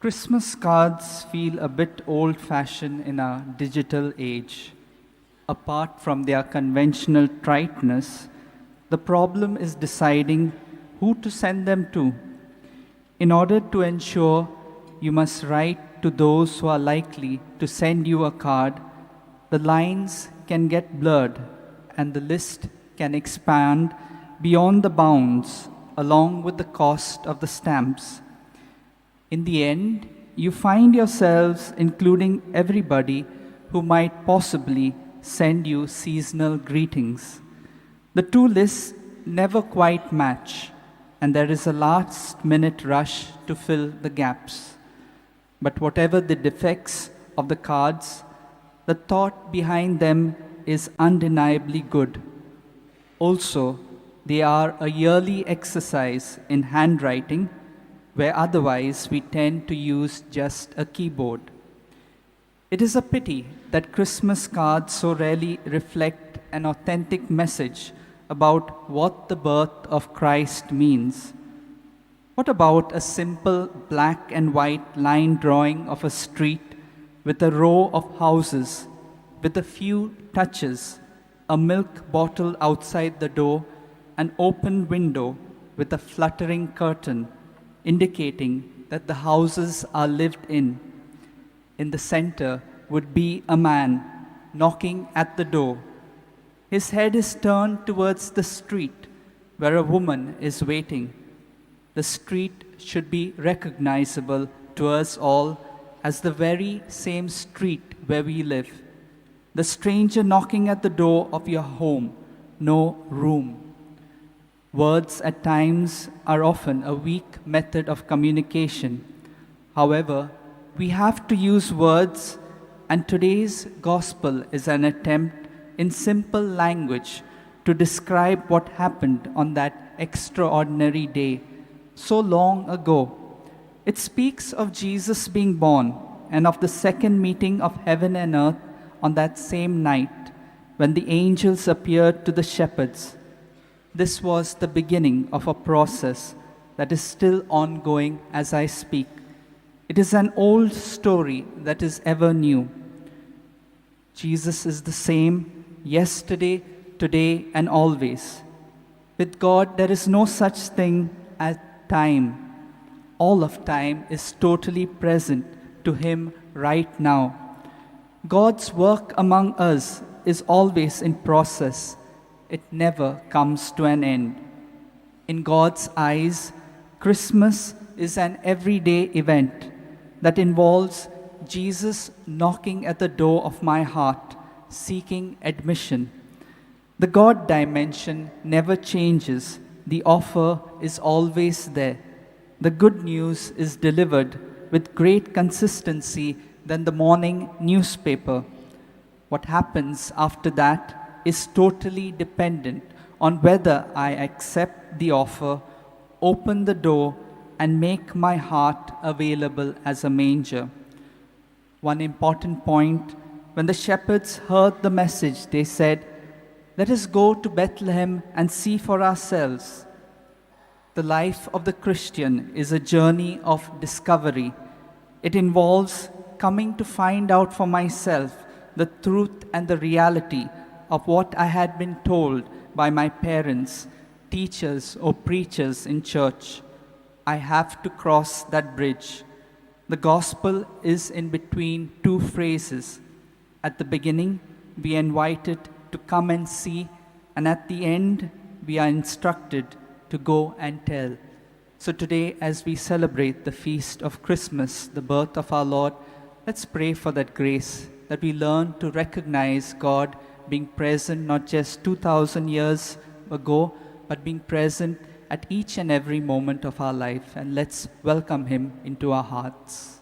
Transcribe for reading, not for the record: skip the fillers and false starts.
Christmas cards feel a bit old-fashioned in our digital age. Apart from their conventional triteness, the problem is deciding who to send them to. In order to ensure you must write to those who are likely to send you a card, the lines can get blurred and the list can expand beyond the bounds along with the cost of the stamps. In the end, you find yourselves including everybody who might possibly send you seasonal greetings. The two lists never quite match, and there is a last-minute rush to fill the gaps. But whatever the defects of the cards, the thought behind them is undeniably good. Also, they are a yearly exercise in handwriting, where otherwise we tend to use just a keyboard. It is a pity that Christmas cards so rarely reflect an authentic message about what the birth of Christ means. What about a simple black and white line drawing of a street with a row of houses, with a few touches, a milk bottle outside the door, an open window with a fluttering curtain, indicating that the houses are lived in. In the center would be a man knocking at the door. His head is turned towards the street where a woman is waiting. The street should be recognizable to us all as the very same street where we live. The stranger knocking at the door of your home, no room. Words at times are often a weak method of communication. However, we have to use words, and today's gospel is an attempt in simple language to describe what happened on that extraordinary day so long ago. It speaks of Jesus being born and of the second meeting of heaven and earth on that same night when the angels appeared to the shepherds. This was the beginning of a process that is still ongoing as I speak. It is an old story that is ever new. Jesus is the same yesterday, today, and always. With God, there is no such thing as time. All of time is totally present to Him right now. God's work among us is always in process. It never comes to an end. In God's eyes, Christmas is an everyday event that involves Jesus knocking at the door of my heart, seeking admission. The God dimension never changes. The offer is always there. The good news is delivered with great consistency than the morning newspaper. What happens after that is totally dependent on whether I accept the offer, open the door, and make my heart available as a manger. One important point, when the shepherds heard the message, they said, "Let us go to Bethlehem and see for ourselves." The life of the Christian is a journey of discovery. It involves coming to find out for myself the truth and the reality of what I had been told by my parents, teachers, or preachers in church. I have to cross that bridge. The gospel is in between two phrases. At the beginning, we are invited to come and see, and at the end, we are instructed to go and tell. So today, as we celebrate the feast of Christmas, the birth of our Lord, let's pray for that grace, that we learn to recognize God being present not just 2,000 years ago, but being present at each and every moment of our life. And let's welcome Him into our hearts.